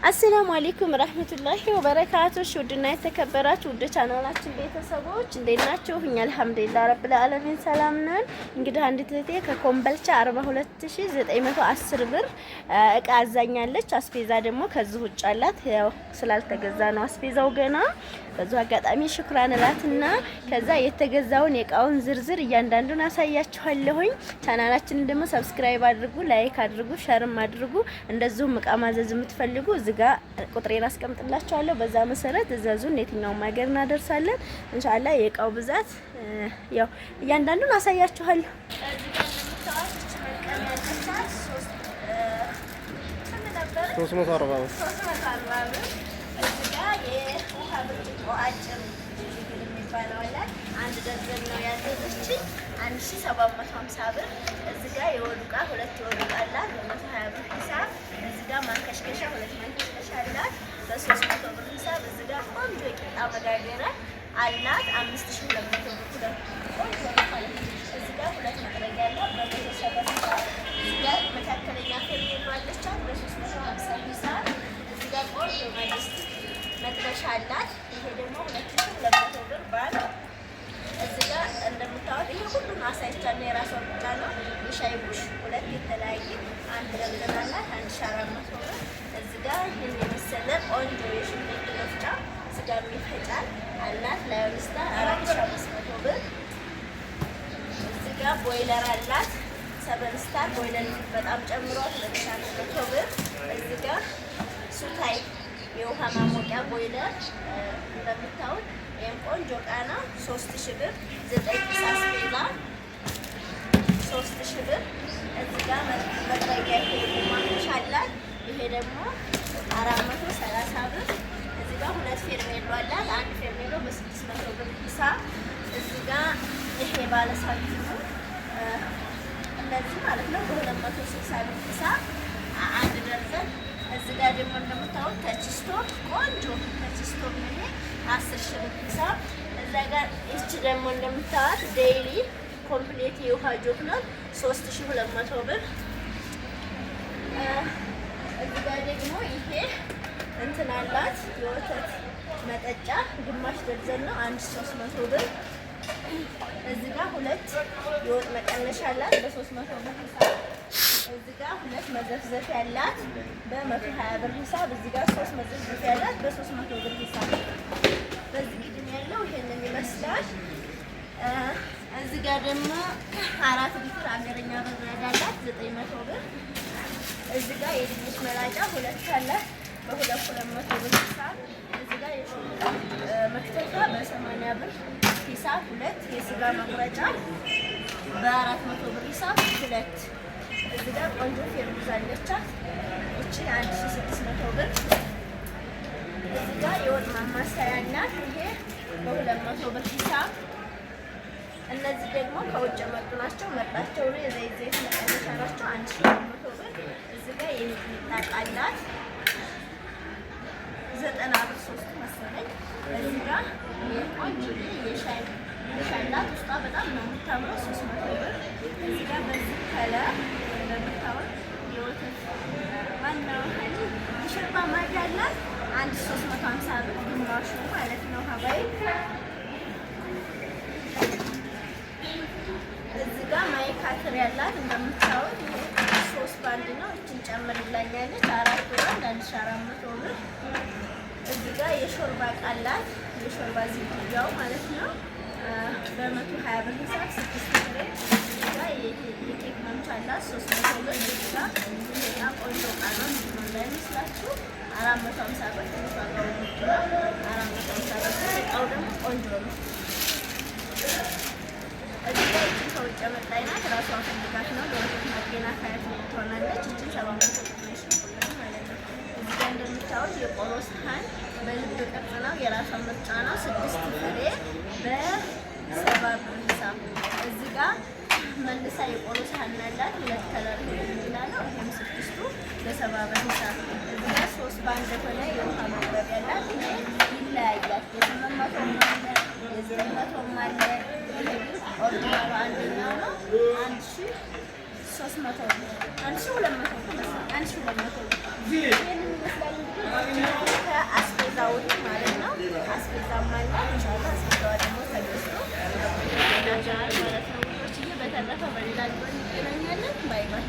አሰላሙ አለይኩም ረህመቱላሂ ወበረካቱህ። ውድና የተከበራችሁ ውድ ቻናላችን ቤተሰቦች እንዴት ናችሁ? እኛ አልሐምዱሊላህ ረብል ዓለሚን ሰላም ነን። እንግዲህ አንዲት እህቴ ከኮምበልቻ 42910 ብር እቃ አዛኛለች። አስቤዛ ደግሞ ከዚህ ውጭ አላት። ያው ስላልተገዛ ነው አስቤዛው ገና። በዙ አጋጣሚ ሽክራን እላትና ከዛ የተገዛውን የእቃውን ዝርዝር እያንዳንዱን አሳያችኋለሁኝ። ቻናላችንን ደግሞ ሰብስክራይብ አድርጉ፣ ላይክ አድርጉ፣ ሸርም አድርጉ። እንደዚሁም እቃ ማዘዝ የምትፈልጉ እዚህ ጋር ቁጥሬን አስቀምጥላችኋለሁ። በዛ መሰረት እዘዙን፣ የትኛውም ሀገር እናደርሳለን ኢንሻአላህ። የእቃው ብዛት ያው እያንዳንዱን አሳያችኋለሁ። እዚህ ጋር እንደምታዩት መቀመጫ ያለቻት 340 ብር። እዚህ ጋር የውሃ ብርጭቆ አጭር የሚባለው አለ። አንድ ደርዘን ነው ያዘዘችኝ 1750 ብር። እዚህ ጋር የወዱ ዕቃ ሁለት የወዱ ዕቃ አላት በ120 ብር ሂሳብ። እዚህ ጋር ማንከሽከሻ ሁለት ማንከሽከሻ አላት በ300 ብር ሂሳብ። እዚህ ጋር ቆንጆ የቂጣ መጋገሪያ አላት 5200 ብር። ሁለት ቆንጆ ማለት ነው። እዚህ ጋር ሁለት መጥረጊያ አላት በ170 ሂሳብ። እዚህ ጋር መካከለኛ ፌርሜሎ አለቻት በ350 ሂሳብ። እዚህ ጋር ቆንጆ ማለት መጥበሻ አላት። ይሄ ደግሞ 2200 ብር ባል። እዚህ ጋር እንደምታዩት ይሄ ሁሉም አሳይቻለሁ። የራሷ ብቻ ነው። የሻይ ቡሽ ሁለት የተለያየ አንድ ደርዘን አላት 1400 ብር። እዚህ ጋር ይሄን የመሰለ ቆንጆ የሽንኩርት መፍጫ ስጋ የሚፈጫል አላት ለአምስታ 4500 ብር። እዚህ ጋር ቦይለር አላት 7 ስታር ቦይለር በጣም ጨምሯል 2100 ብር። እዚህ ጋር ሱታይ የውሃ ማሞቂያ ቦይለር እንደምታዩት ይሄን ቆንጆ ዕቃ ነው 3000 ብር። 9 ፒስ አስቤዛ 3000 ብር። እዚህ ጋር መጥረጊያ ማንከሽ አላት። ይሄ ደግሞ 430 ብር። እዚህ ጋር ሁለት ፌርሜሎ አላት። አንድ ፌርሜሎ በ600 ብር ሂሳብ። እዚህ ጋር ይሄ ባለ ሳንቲሙ እነዚህ ማለት ነው በ260 ብር ሂሳብ አንድ ደርዘን። እዚህ ጋር ደግሞ እንደምታዩት ተችስቶፕ ቆንጆ ተችስቶፕ ነው 10 ብር ሂሳብ። እዛ ጋር እቺ ደግሞ እንደምታዩት ዴይሊ ኮምፕሊት የውሃ ጆክ ነው 3200 ብር። እዚህ ጋር ደግሞ ይሄ እንትን አላት የወተት መጠጫ ግማሽ ደርዘን ነው 1300 ብር። እዚህ ጋር ሁለት የወጥ መቀነሻ አላት በ300 ብር ሂሳብ። እዚህ ጋር ሁለት መዘፍዘፊያ ያላት በ120 ብር ሂሳብ። እዚህ ጋር ሶስት መዘፍዘፊያ ያላት በ300 ብር ሂሳብ። በዚህ ግድም ያለው ይሄንን ይመስላል። እዚህ ጋር ደግሞ 4 ሊትር አገረኛ በረድ አላት 900 ብር። እዚህ ጋር የድንች መላጫ ሁለት አላት በ200 ብር ሂሳብ። እዚህ ጋር የሽንኩርት መክተቻ በ80 ብር ሂሳብ። ሁለት የስጋ መቁረጫ በ400 ብር ሂሳብ ሁለት። እዚህ ጋር ቆንጆ ፌርሙዝ አለቻት እቺ 1600 ብር። እዚህ ጋር የወጥ ማማሰያ ናት። ይሄ በ200 ብር ሂሳብ። እነዚህ ደግሞ ከውጭ የመጡ ናቸው። መጣቸው ነው የዘይት መቀነሻ ናቸው 1200 ብር። እዚህ ጋር የሚጥሚጣ ቃላት 90 ብር 3 መሰለኝ። እዚህ ጋር የቆንጆ የሻይ ሻላት ውስጧ በጣም ነው የምታምረው 300 ብር። እዚህ ጋር በዚህ ከለር እንደምታዩት የወተት ዋናው ሀኒ የሾርባ ማድ ያላት 1350 ብር ግማሹ ማለት ነው ሀባይ። እዚህ ጋር ማይካትር ያላት እንደምታዩት ይሄ 3 ባንድ ነው። እቺን ጨምርላኛለች 4 ብር 1400 ብር። እዚህ ጋር የሾርባ ቃላት የሾርባ ዝግያው ማለት ነው በ120 ብር ሂሳብ 6 ፍሬ። እዚህ ጋር የኬክ መምቻ አላት 300 ብር። እዚህ ጋር በጣም ቆንጆ ዕቃ ነው እንዳይመስላችሁ 450 ብር ትንሽ ዋጋው ነው 450 ብር። ዕቃው ደግሞ ቆንጆ ነው። እዚህ ጋር እቺ ከውጭ የመጣች ናት ራሷ ፈልጋት ነው በወተት ማገና ካያት ትሆናለች። እቺ 700 ብር ነው ማለት ነው። እዚህ ጋር እንደምታዩት የቆሎ ሰሃን በልብ ቅርጽ ነው የራሷ ምርጫ ነው 6 ፍሬ በ70 ብር ሂሳብ። እዚህ ጋር መልሳ የቆሎ ሰሃን አላት ሁለት ከለር ይላለው ይሄም 6ቱ በ70 ብር ሂሳብ። እዚህ ጋር 3 ባንድ ሆነ የውሃ ማቅረቢያ አላት። ይሄ ይለያያል የ800 አለ የ900 አለ። ይሄ ኦሪጂናል አንደኛው ነው 1300 1200 1200 ይሄንን ይመስላል እንግዲህ በሌላ ቪዲዮ እንገናኛለን። ባይ ባይ።